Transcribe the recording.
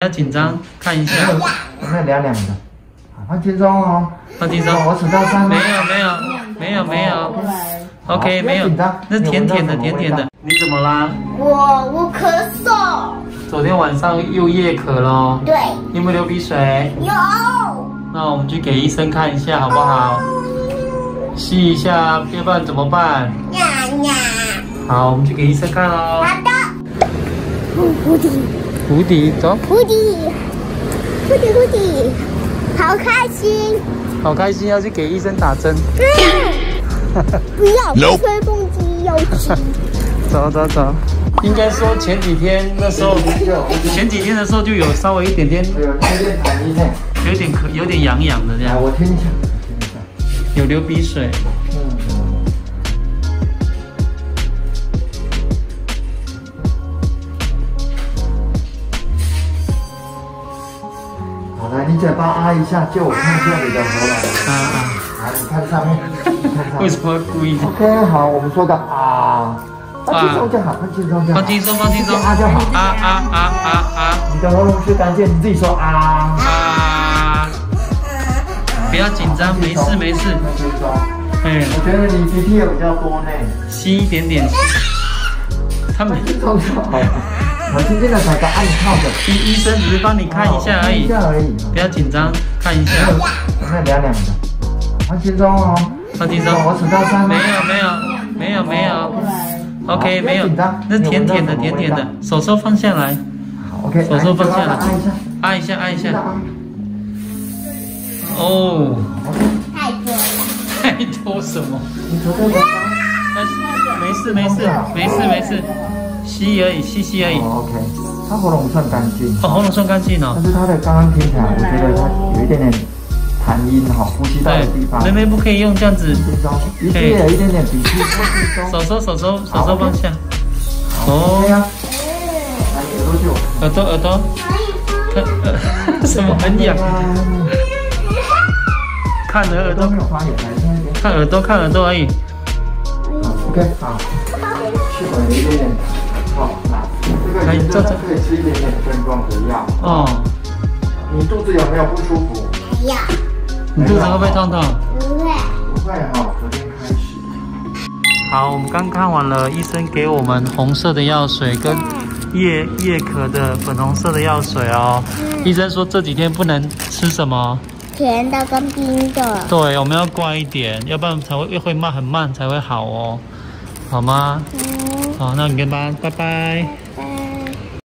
要紧张，看一下。那凉凉的，好，放轻松哦。放轻松。我数到3。没有。OK， 没有。那是甜甜的。你怎么啦？我咳嗽。昨天晚上又夜咳咯。对。你有没有流鼻水？有。那我们去给医生看一下好不好？吸一下，要不然怎么办？好，我们去给医生看咯。好的。胡迪，走。胡迪，好开心。好开心，要去给医生打针。不要，吹风机要吃。走。应该说前几天的时候就有稍微一点点，有点痒痒的这样。我听一下。有流鼻水。好，来，你嘴巴啊一下，借我看一下你的喉咙。来，你看上面。为什么会故意？OK， 好，我们说的啊。放轻松就好，放轻松就好。放轻松。啊就好。啊。你的喉咙是干净，你自己说啊。不要紧张，没事。我觉得你鼻涕也比较多呢。吸一点。他们轻松就好。我轻轻的把它按靠着。医生只是帮你看一下而已。不要紧张，看一下。那凉凉的。放轻松哦。放轻松。我数到3。没有。OK， 没有，那是甜甜的，手放下来。好 ，OK， 手放下来，按一下。哦，太多了。太多什么？你昨天没事，吸而已。OK， 他喉咙算干净。喉咙算干净哦。但是他的刚刚听起来，我觉得他有一点点痰音哈，呼吸道的地方。妹妹不可以用这样子。鼻涕有一点点鼻涕。手放下。哦。耳朵。看什么很痒？看耳朵。看耳朵而已。OK， 好。气管有一点点。好，这个原则上可以吃一点点症状的药。哦。你肚子有没有不舒服？没有。你肚子会不会痛？不会哈，昨天开始。好，我们刚看完了医生给我们红色的药水跟夜咳的粉红色的药水哦。医生说这几天不能吃什么？甜的跟冰的。对，我们要乖一点，要不然才会很慢才会好哦，好吗？好，那你跟妈拜拜。